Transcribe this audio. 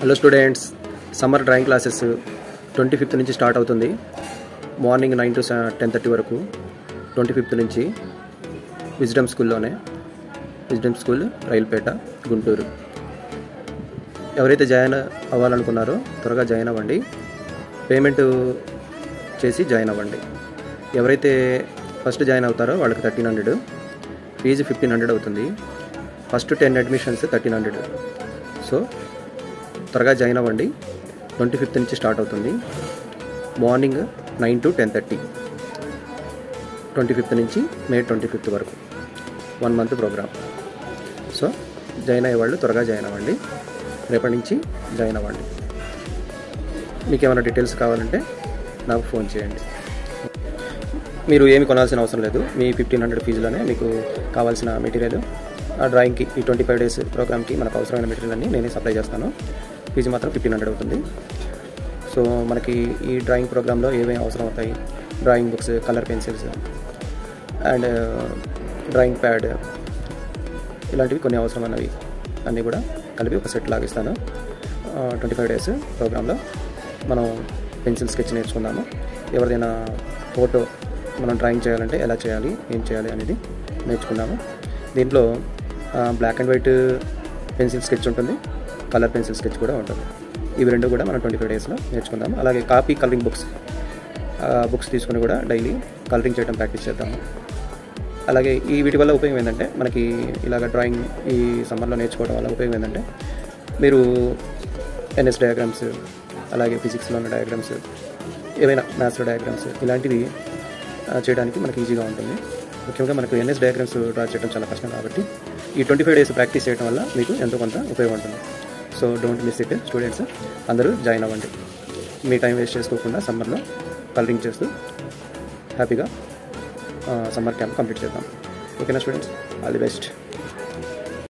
Hello students, summer drawing classes 25th నుంచి start అవుతుంది. Morning 9 to 10:30 వరకు 25th నుంచి విజ్డమ్ స్కూల్లోనే, విజ్డమ్ స్కూల్ రైల్పేట గుంటూరు. ఎవరైతే జాయిన్ అవ్వాలనుకున్నారో త్వరగా జాయిన్ అవ్వండి. పేమెంట్ చేసి జాయిన్ అవ్వండి. ఎవరైతే ఫస్ట్ జాయిన్ అవుతారో వాళ్ళకి 1300, ఫీజు 1500 అవుతుంది. First 10 admissions 1300. సో త్వరగా జాయిన్ అవ్వండి. 25th నుంచి స్టార్ట్ అవుతుంది. మార్నింగ్ 9 to 10:30, 25th నుంచి మే 25th వరకు 1 month ప్రోగ్రామ్. సో జాయిన్ అయ్యేవాళ్ళు త్వరగా జాయిన్ అవ్వండి. రేపటి నుంచి జాయిన్ అవ్వండి. మీకు ఏమైనా డీటెయిల్స్ కావాలంటే నాకు ఫోన్ చేయండి. మీరు ఏమి కొనాల్సిన అవసరం లేదు. మీ 1500 ఫీజులోనే మీకు కావాల్సిన మెటీరియల్, ఆ డ్రాయింగ్కి ఈ 25 days ప్రోగ్రామ్కి మనకు అవసరమైన మెటీరియల్ అన్నీ నేనే సప్లై చేస్తాను. ఫీజు మాత్రం 1500 అవుతుంది. సో మనకి ఈ డ్రాయింగ్ ప్రోగ్రాంలో ఏమేమి అవసరం అవుతాయి, drawing books, colour pencils and drawing pad, ఇలాంటివి కొన్ని అవసరమైనవి అన్నీ కూడా కలిపి ఒక సెట్ లాగిస్తాను. 25 days ప్రోగ్రాంలో మనం పెన్సిల్ స్కెచ్ నేర్చుకుందాము. ఎవరిదైనా ఫోటో మనం డ్రాయింగ్ చేయాలంటే ఎలా చేయాలి, ఏం చేయాలి అనేది నేర్చుకుందాము. దీంట్లో black and white pencil sketch ఉంటుంది, కలర్ పెన్సిల్ స్కెచ్ కూడా ఉంటుంది. ఇవి రెండు కూడా మనం 25 daysలో నేర్చుకుందాము. అలాగే కాపీ కలరింగ్ బుక్స్ తీసుకుని కూడా డైలీ కలరింగ్ చేయడం ప్రాక్టీస్ చేద్దాము. అలాగే ఈ వీటి వల్ల ఉపయోగం ఏంటంటే, మనకి ఇలాగ డ్రాయింగ్ ఈ సమ్మర్లో నేర్చుకోవడం వల్ల ఉపయోగం ఏంటంటే, మీరు ఎన్ఎస్ డయాగ్రామ్స్, అలాగే ఫిజిక్స్లో ఉన్న డయాగ్రామ్స్, ఏవైనా మ్యాథ్స్లో డయాగ్రామ్స్, ఇలాంటివి చేయడానికి మనకి ఈజీగా ఉంటుంది. ముఖ్యంగా మనకు ఎన్ఎస్ డయాగ్రామ్స్ డ్రా చేయడం చాలా కష్టం కాబట్టి ఈ 25 days ప్రాక్టీస్ చేయడం వల్ల మీకు ఎంతో కొంత ఉపయోగం ఉంటుంది. So don't miss it students. అందరూ జాయిన్ అవ్వండి. మీ టైం వేస్ట్ చేసుకోకుండా సమ్మర్లో కలరింగ్ చేస్తూ హ్యాపీగా సమ్మర్ క్యాంప్ కంప్లీట్ చేద్దాం. ఓకేనా స్టూడెంట్స్? All the best.